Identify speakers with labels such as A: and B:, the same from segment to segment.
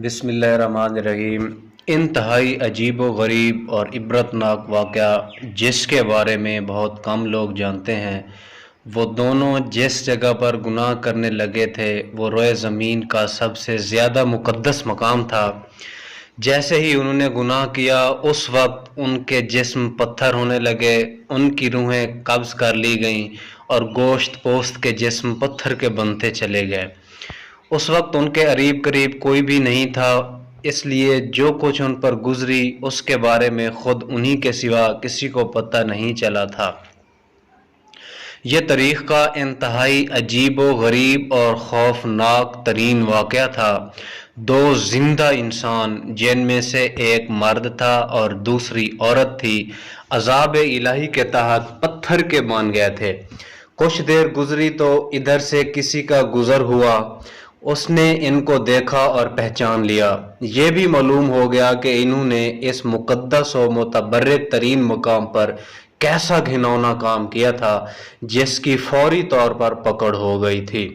A: بسم اللہ الرحمن الرحیم۔ انتہائی عجیب و غریب اور عبرتناک واقعہ جس کے بارے میں بہت کم لوگ جانتے ہیں، وہ دونوں جس جگہ پر گناہ کرنے لگے تھے وہ روئے زمین کا سب سے زیادہ مقدس مقام تھا۔ جیسے ہی انہوں نے گناہ کیا اس وقت ان کے جسم پتھر ہونے لگے، ان کی روحیں قبض کر لی گئیں اور گوشت پوست کے جسم پتھر کے بنتے چلے گئے۔ اس وقت ان کے قریب کوئی بھی نہیں تھا، اس لیے جو کچھ ان پر گزری اس کے بارے میں خود انہی کے سوا کسی کو پتہ نہیں چلا تھا۔ یہ تاریخ کا انتہائی عجیب و غریب اور خوفناک ترین واقعہ تھا۔ دو زندہ انسان جن میں سے ایک مرد تھا اور دوسری عورت تھی، عذاب الہی کے تحت پتھر کے بن گئے تھے۔ کچھ دیر گزری تو ادھر سے کسی کا گزر ہوا، اس نے ان کو دیکھا اور پہچان لیا۔ یہ بھی معلوم ہو گیا کہ انہوں نے اس مقدس و متبرک ترین مقام پر کیسا گھناؤنا کام کیا تھا جس کی فوری طور پر پکڑ ہو گئی تھی۔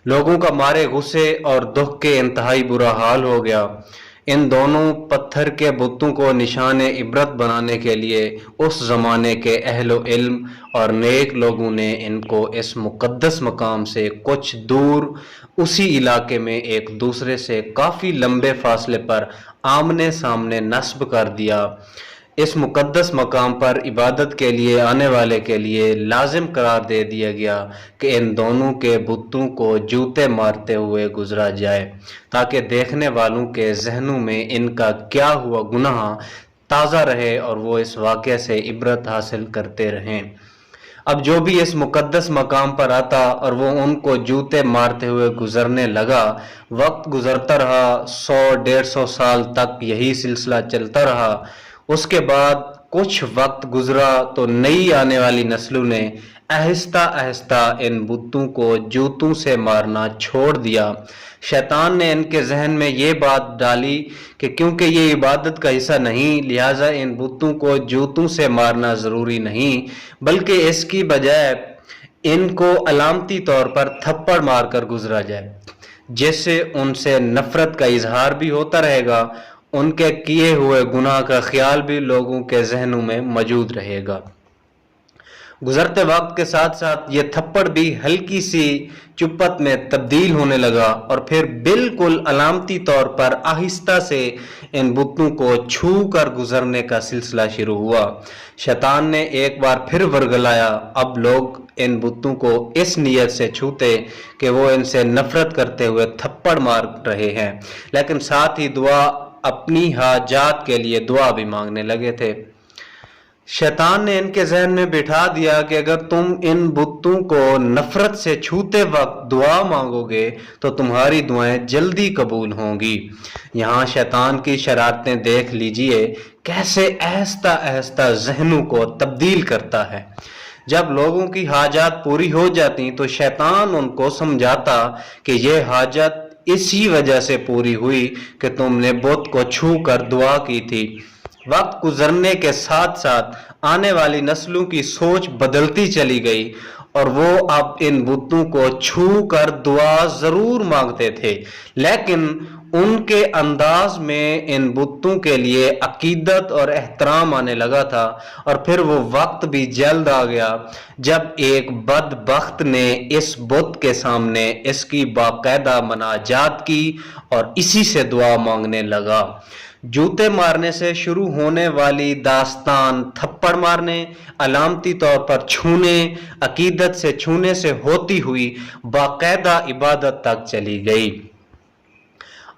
A: لوگوں کا مارے غصے اور دکھ کے انتہائی برا حال ہو گیا۔ ان دونوں پتھر کے بتوں کو نشان عبرت بنانے کے لیے اس زمانے کے اہل و علم اور نیک لوگوں نے ان کو اس مقدس مقام سے کچھ دور اسی علاقے میں ایک دوسرے سے کافی لمبے فاصلے پر آمنے سامنے نصب کر دیا۔ اس مقدس مقام پر عبادت کے لیے آنے والے کے لیے لازم قرار دے دیا گیا کہ ان دونوں کے بتوں کو جوتے مارتے ہوئے گزرا جائے تاکہ دیکھنے والوں کے ذہنوں میں ان کا کیا ہوا گناہ تازہ رہے اور وہ اس واقعے سے عبرت حاصل کرتے رہیں۔ اب جو بھی اس مقدس مقام پر آتا اور وہ ان کو جوتے مارتے ہوئے گزرنے لگا، وقت گزرتا رہا، 100-150 سال تک یہی سلسلہ چلتا رہا۔ اس کے بعد کچھ وقت گزرا تو نئی آنے والی نسلوں نے آہستہ آہستہ ان بتوں کو جوتوں سے مارنا چھوڑ دیا۔ شیطان نے ان کے ذہن میں یہ بات ڈالی کہ کیونکہ یہ عبادت کا حصہ نہیں، لہٰذا ان بتوں کو جوتوں سے مارنا ضروری نہیں، بلکہ اس کی بجائے ان کو علامتی طور پر تھپڑ مار کر گزرا جائے، جس سے ان سے نفرت کا اظہار بھی ہوتا رہے گا، ان کے کیے ہوئے گناہ کا خیال بھی لوگوں کے ذہنوں میں موجود رہے گا۔ گزرتے وقت کے ساتھ ساتھ یہ تھپڑ بھی ہلکی سی چپت میں تبدیل ہونے لگا اور پھر بالکل علامتی طور پر آہستہ سے ان بتوں کو چھو کر گزرنے کا سلسلہ شروع ہوا۔ شیطان نے ایک بار پھر ورگلایا۔ اب لوگ ان بتوں کو اس نیت سے چھوتے کہ وہ ان سے نفرت کرتے ہوئے تھپڑ مار رہے ہیں، لیکن ساتھ ہی اپنی حاجات کے لیے دعا بھی مانگنے لگے تھے۔ شیطان نے ان کے ذہن میں بٹھا دیا کہ اگر تم ان بتوں کو نفرت سے چھوتے وقت دعا مانگو گے تو تمہاری دعائیں جلدی قبول ہوں گی۔ یہاں شیطان کی شرارتیں دیکھ لیجئے کیسے آہستہ آہستہ ذہنوں کو تبدیل کرتا ہے۔ جب لوگوں کی حاجات پوری ہو جاتی تو شیطان ان کو سمجھاتا کہ یہ حاجت اسی وجہ سے پوری ہوئی کہ تم نے بت کو چھو کر دعا کی تھی۔ وقت گزرنے کے ساتھ ساتھ آنے والی نسلوں کی سوچ بدلتی چلی گئی اور وہ اب ان بتوں کو چھو کر دعا ضرور مانگتے تھے، لیکن ان کے انداز میں ان بتوں کے لیے عقیدت اور احترام آنے لگا تھا۔ اور پھر وہ وقت بھی جلد آ گیا جب ایک بدبخت نے اس بت کے سامنے اس کی باقاعدہ مناجات کی اور اسی سے دعا مانگنے لگا۔ جوتے مارنے سے شروع ہونے والی داستان تھپڑ مارنے، علامتی طور پر چھونے، عقیدت سے چھونے سے ہوتی ہوئی باقاعدہ عبادت تک چلی گئی۔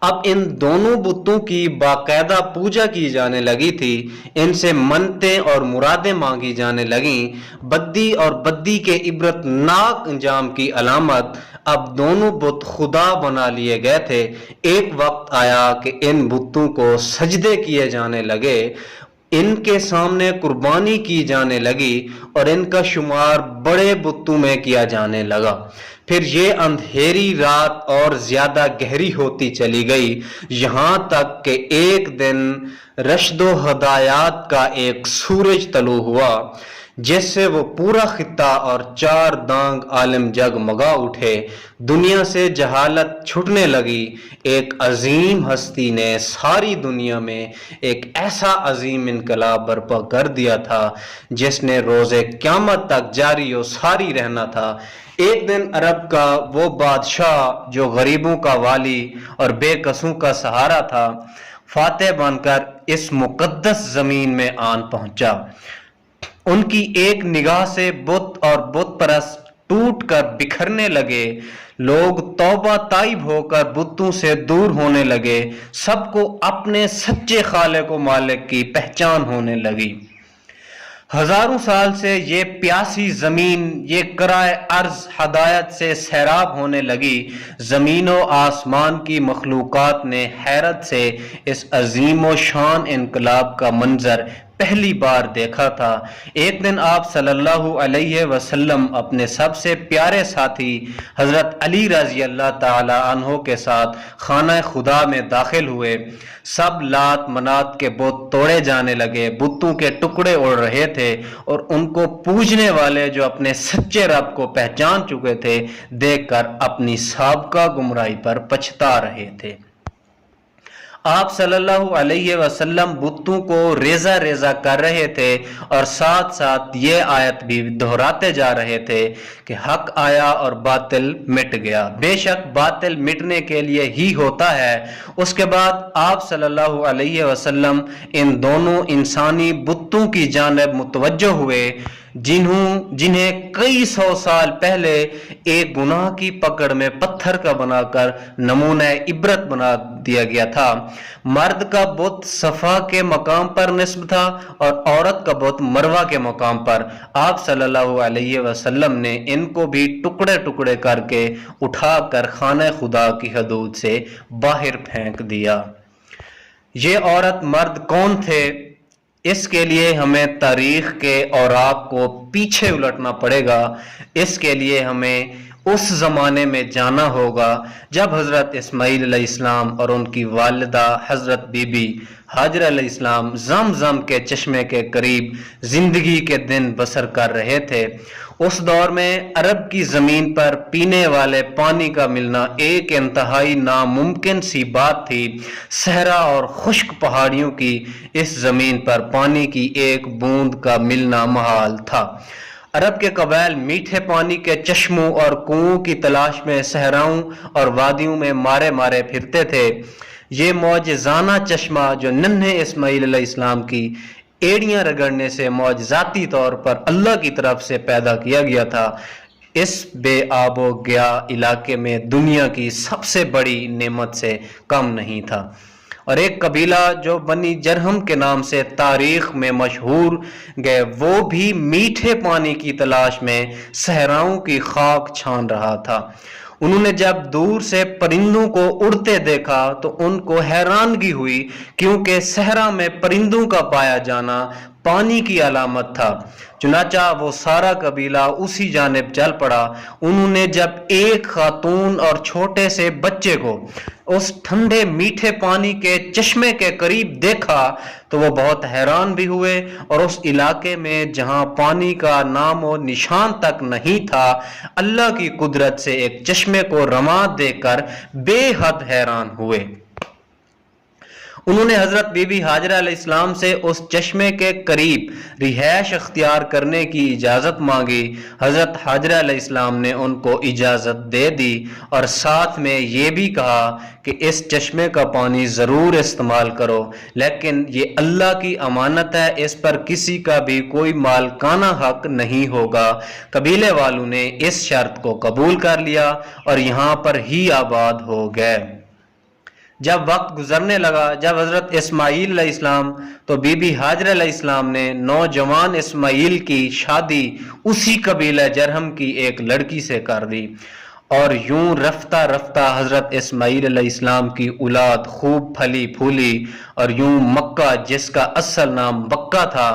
A: اب ان دونوں بتوں کی باقاعدہ پوجا کی جانے لگی تھی، ان سے منتیں اور مرادیں مانگی جانے لگیں۔ بدی اور بدی کے عبرتناک انجام کی علامت اب دونوں بت خدا بنا لیے گئے تھے۔ ایک وقت آیا کہ ان بتوں کو سجدے کیے جانے لگے، ان کے سامنے قربانی کی جانے لگی اور ان کا شمار بڑے بتوں میں کیا جانے لگا۔ پھر یہ اندھیری رات اور زیادہ گہری ہوتی چلی گئی، یہاں تک کہ ایک دن رشد و ہدایات کا ایک سورج طلوع ہوا۔ جس سے وہ پورا خطہ اور چار دانگ عالم جگمگا اٹھے، دنیا سے جہالت چھٹنے لگی۔ ایک عظیم ہستی نے ساری دنیا میں ایک ایسا عظیم انقلاب برپا کر دیا تھا جس نے روز قیامت تک جاری و ساری رہنا تھا۔ ایک دن عرب کا وہ بادشاہ جو غریبوں کا والی اور بے کسوں کا سہارا تھا، فاتح بن کر اس مقدس زمین میں آن پہنچا۔ ان کی ایک نگاہ سے بت اور بت پرست ٹوٹ کر بکھرنے لگے، لوگ توبہ طائب ہو کر بتوں سے دور ہونے لگے، سب کو اپنے سچے خالق و مالک کی پہچان ہونے لگی۔ ہزاروں سال سے یہ پیاسی زمین، یہ کرۂ ارض ہدایت سے سیراب ہونے لگی۔ زمین و آسمان کی مخلوقات نے حیرت سے اس عظیم و شان انقلاب کا منظر پہلی بار دیکھا تھا۔ ایک دن آپ صلی اللہ علیہ وسلم اپنے سب سے پیارے ساتھی حضرت علی رضی اللہ تعالی عنہ کے ساتھ خانہ خدا میں داخل ہوئے۔ سب لات منات کے بت توڑے جانے لگے، بتوں کے ٹکڑے اڑ رہے تھے اور ان کو پوجنے والے جو اپنے سچے رب کو پہچان چکے تھے دیکھ کر اپنی سابقہ گمراہی پر پچھتا رہے تھے۔ آپ صلی اللہ علیہ وسلم بتوں کو ریزہ ریزہ کر رہے تھے اور ساتھ ساتھ یہ آیت بھی دہراتے جا رہے تھے کہ حق آیا اور باطل مٹ گیا۔ بے شک باطل مٹنے کے لیے ہی ہوتا ہے۔ اس کے بعد آپ صلی اللہ علیہ وسلم ان دونوں انسانی بتوں کی جانب متوجہ ہوئے جنہیں کئی سو سال پہلے ایک گناہ کی پکڑ میں پتھر کا بنا کر نمونہ عبرت بنا دیا گیا تھا۔ مرد کا بت صفا کے مقام پر نصب تھا اور عورت کا بت مروہ کے مقام پر۔ آپ صلی اللہ علیہ وسلم نے ان کو بھی ٹکڑے ٹکڑے کر کے اٹھا کر خانہ خدا کی حدود سے باہر پھینک دیا۔ یہ عورت مرد کون تھے؟ اس کے لیے ہمیں تاریخ کے اوراق کو پیچھے الٹنا پڑے گا۔ اس کے لیے ہمیں اس زمانے میں جانا ہوگا جب حضرت اسماعیل علیہ السلام اور ان کی والدہ حضرت بی بی ہاجرہ علیہ السلام زمزم کے چشمے کے قریب زندگی کے دن بسر کر رہے تھے۔ اس دور میں عرب کی زمین پر پینے والے پانی کا ملنا ایک انتہائی ناممکن سی بات تھی۔ صحرا اور خشک پہاڑیوں کی اس زمین پر پانی کی ایک بوند کا ملنا محال تھا۔ عرب کے قبائل میٹھے پانی کے چشموں اور کنووں کی تلاش میں صحراؤں اور وادیوں میں مارے مارے پھرتے تھے۔ یہ معجزانہ چشمہ جو ننھے اسماعیل علیہ السلام کی ایڑیاں رگڑنے سے معجزاتی طور پر اللہ کی طرف سے پیدا کیا گیا تھا، اس بے آب و گیا علاقے میں دنیا کی سب سے بڑی نعمت سے کم نہیں تھا۔ اور ایک قبیلہ جو بنی جرہم کے نام سے تاریخ میں مشہور گئے، وہ بھی میٹھے پانی کی تلاش میں صحراؤں کی خاک چھان رہا تھا۔ انہوں نے جب دور سے پرندوں کو اڑتے دیکھا تو ان کو حیرانگی ہوئی، کیونکہ صحرا میں پرندوں کا پایا جانا پانی کی علامت تھا۔ چنانچہ وہ سارا قبیلہ اسی جانب چل پڑا۔ انہوں نے جب ایک خاتون اور چھوٹے سے بچے کو اس ٹھنڈے میٹھے پانی کے چشمے کے قریب دیکھا تو وہ بہت حیران بھی ہوئے، اور اس علاقے میں جہاں پانی کا نام و نشان تک نہیں تھا، اللہ کی قدرت سے ایک چشمے کو رواں دیکھ کر بے حد حیران ہوئے۔ انہوں نے حضرت بی بی ہاجرہ علیہ السلام سے اس چشمے کے قریب رہائش اختیار کرنے کی اجازت مانگی۔ حضرت ہاجرہ علیہ السلام نے ان کو اجازت دے دی اور ساتھ میں یہ بھی کہا کہ اس چشمے کا پانی ضرور استعمال کرو، لیکن یہ اللہ کی امانت ہے، اس پر کسی کا بھی کوئی مالکانہ حق نہیں ہوگا۔ قبیلے والوں نے اس شرط کو قبول کر لیا اور یہاں پر ہی آباد ہو گئے۔ جب وقت گزرنے لگا، جب حضرت اسماعیل علیہ السلام تو بی بی ہاجرہ علیہ السلام نے نوجوان اسماعیل کی شادی اسی قبیلہ جرہم کی ایک لڑکی سے کر دی، اور یوں رفتہ رفتہ حضرت اسماعیل علیہ السلام کی اولاد خوب پھلی پھولی، اور یوں مکہ جس کا اصل نام بکہ تھا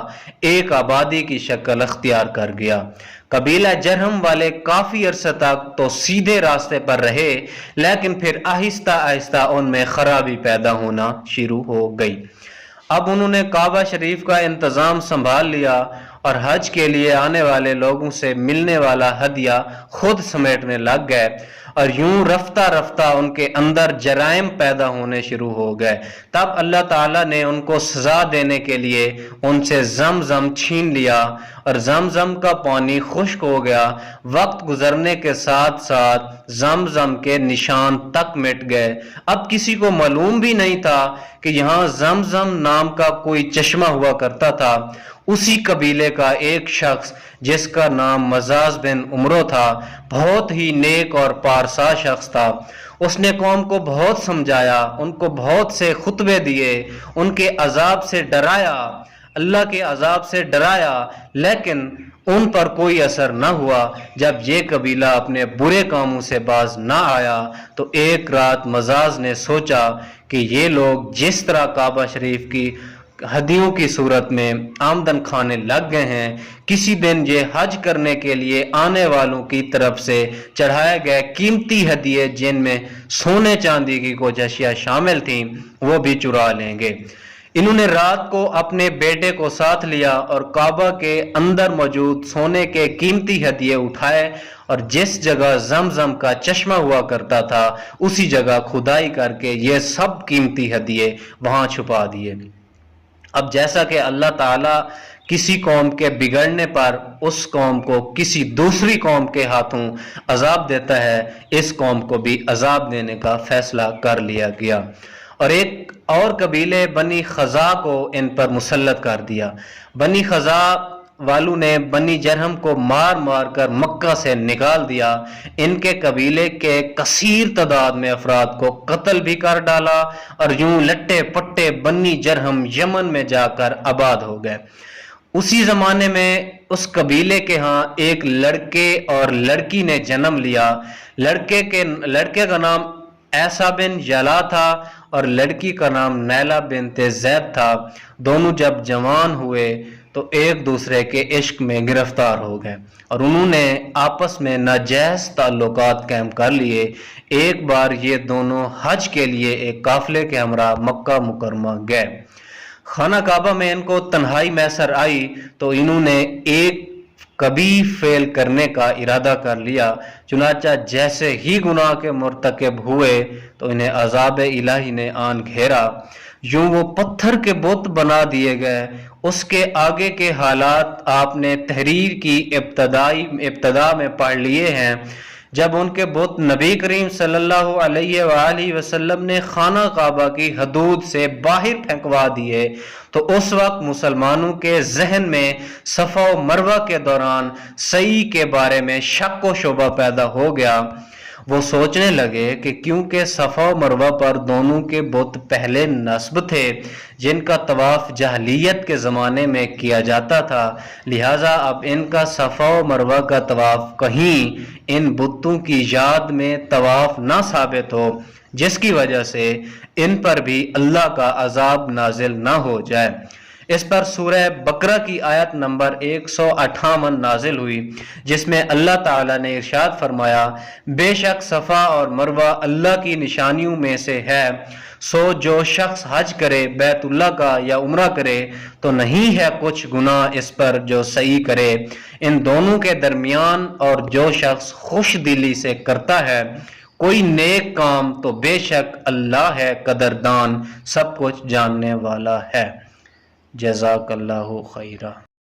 A: ایک آبادی کی شکل اختیار کر گیا۔ قبیلہ جرہم والے کافی عرصہ تک تو سیدھے راستے پر رہے، لیکن پھر آہستہ آہستہ ان میں خرابی پیدا ہونا شروع ہو گئی۔ اب انہوں نے کعبہ شریف کا انتظام سنبھال لیا اور حج کے لیے آنے والے لوگوں سے ملنے والا ہدیہ خود سمیٹنے لگ گئے، اور یوں رفتہ رفتہ ان کے اندر جرائم پیدا ہونے شروع ہو گئے۔ تب اللہ تعالیٰ نے ان کو سزا دینے کے لیے ان سے زمزم چھین لیا، اور زمزم کا پانی خشک ہو گیا۔ وقت گزرنے کے ساتھ ساتھ زمزم کے نشان تک مٹ گئے۔ اب کسی کو معلوم بھی نہیں تھا کہ یہاں زمزم نام کا کوئی چشمہ ہوا کرتا تھا۔ اسی قبیلے کا ایک شخص جس کا نام مزاز بن عمرو تھا، بہت ہی نیک اور پارسا شخص تھا۔ اس نے قوم کو بہت سمجھایا، ان کو بہت سے خطبے دیے، ان کے عذاب سے ڈرایا، اللہ کے عذاب سے ڈرایا، لیکن ان پر کوئی اثر نہ ہوا۔ جب یہ قبیلہ اپنے برے کاموں سے باز نہ آیا تو ایک رات مزاز نے سوچا کہ یہ لوگ جس طرح کعبہ شریف کی ہدیوں کی صورت میں آمدن کھانے لگ گئے ہیں، کسی دن یہ حج کرنے کے لیے آنے والوں کی طرف سے چڑھائے گئے قیمتی ہدیے، جن میں سونے چاندی کی کچھ اشیاء شامل تھیں، وہ بھی چرا لیں گے۔ انہوں نے رات کو اپنے بیٹے کو ساتھ لیا اور کعبہ کے اندر موجود سونے کے قیمتی ہدیے اٹھائے، اور جس جگہ زمزم کا چشمہ ہوا کرتا تھا اسی جگہ کھدائی کر کے یہ سب قیمتی ہدیے وہاں چھپا دیے۔ اب جیسا کہ اللہ تعالیٰ کسی قوم کے بگڑنے پر اس قوم کو کسی دوسری قوم کے ہاتھوں عذاب دیتا ہے، اس قوم کو بھی عذاب دینے کا فیصلہ کر لیا گیا، اور ایک اور قبیلے بنی خزاع کو ان پر مسلط کر دیا۔ بنی خزاع والوں نے بنی جرہم کو مار مار کر مکہ سے نکال دیا۔ ان کے قبیلے کے کثیر تعداد میں افراد کو قتل بھی کر ڈالا، اور یوں لٹے پٹے بنی جرہم یمن میں جا کر آباد ہو گئے۔ اسی زمانے میں اس قبیلے کے ہاں ایک لڑکے اور لڑکی نے جنم لیا۔ لڑکے کا نام عیسیٰ بن یلا تھا اور لڑکی کا نام نیلہ بنت زید تھا۔ دونوں جب جوان ہوئے تو ایک دوسرے کے عشق میں گرفتار ہو گئے، اور انہوں نے آپس میں ناجائز تعلقات قائم کر لیے۔ ایک بار یہ دونوں حج کے لیے ایک قافلے کے ہمراہ مکہ مکرمہ گئے۔ خانہ کعبہ میں ان کو تنہائی میسر آئی تو انہوں نے ایک کبیر فعل کرنے کا ارادہ کر لیا۔ چنانچہ جیسے ہی گناہ کے مرتکب ہوئے تو انہیں عذاب الہی نے آن گھیرا۔ یوں وہ پتھر کے بت بنا دیے گئے۔ اس کے آگے کے حالات آپ نے تحریر کی ابتدا میں پڑھ لیے ہیں۔ جب ان کے بت نبی کریم صلی اللہ علیہ وآلہ وسلم نے خانہ کعبہ کی حدود سے باہر پھینکوا دیے تو اس وقت مسلمانوں کے ذہن میں صفا و مروہ کے دوران سعی کے بارے میں شک و شبہ پیدا ہو گیا۔ وہ سوچنے لگے کہ کیونکہ صفا و مروہ پر دونوں کے بت پہلے نصب تھے جن کا طواف جاہلیت کے زمانے میں کیا جاتا تھا، لہٰذا اب ان کا صفا و مروہ کا طواف کہیں ان بتوں کی یاد میں طواف نہ ثابت ہو، جس کی وجہ سے ان پر بھی اللہ کا عذاب نازل نہ ہو جائے۔ اس پر سورہ بقرہ کی آیت نمبر 158 نازل ہوئی، جس میں اللہ تعالیٰ نے ارشاد فرمایا، بے شک صفا اور مروہ اللہ کی نشانیوں میں سے ہے، سو جو شخص حج کرے بیت اللہ کا یا عمرہ کرے تو نہیں ہے کچھ گناہ اس پر جو سعی کرے ان دونوں کے درمیان، اور جو شخص خوش دلی سے کرتا ہے کوئی نیک کام تو بے شک اللہ ہے قدردان، سب کچھ جاننے والا ہے۔ جزاک اللہ خیرہ۔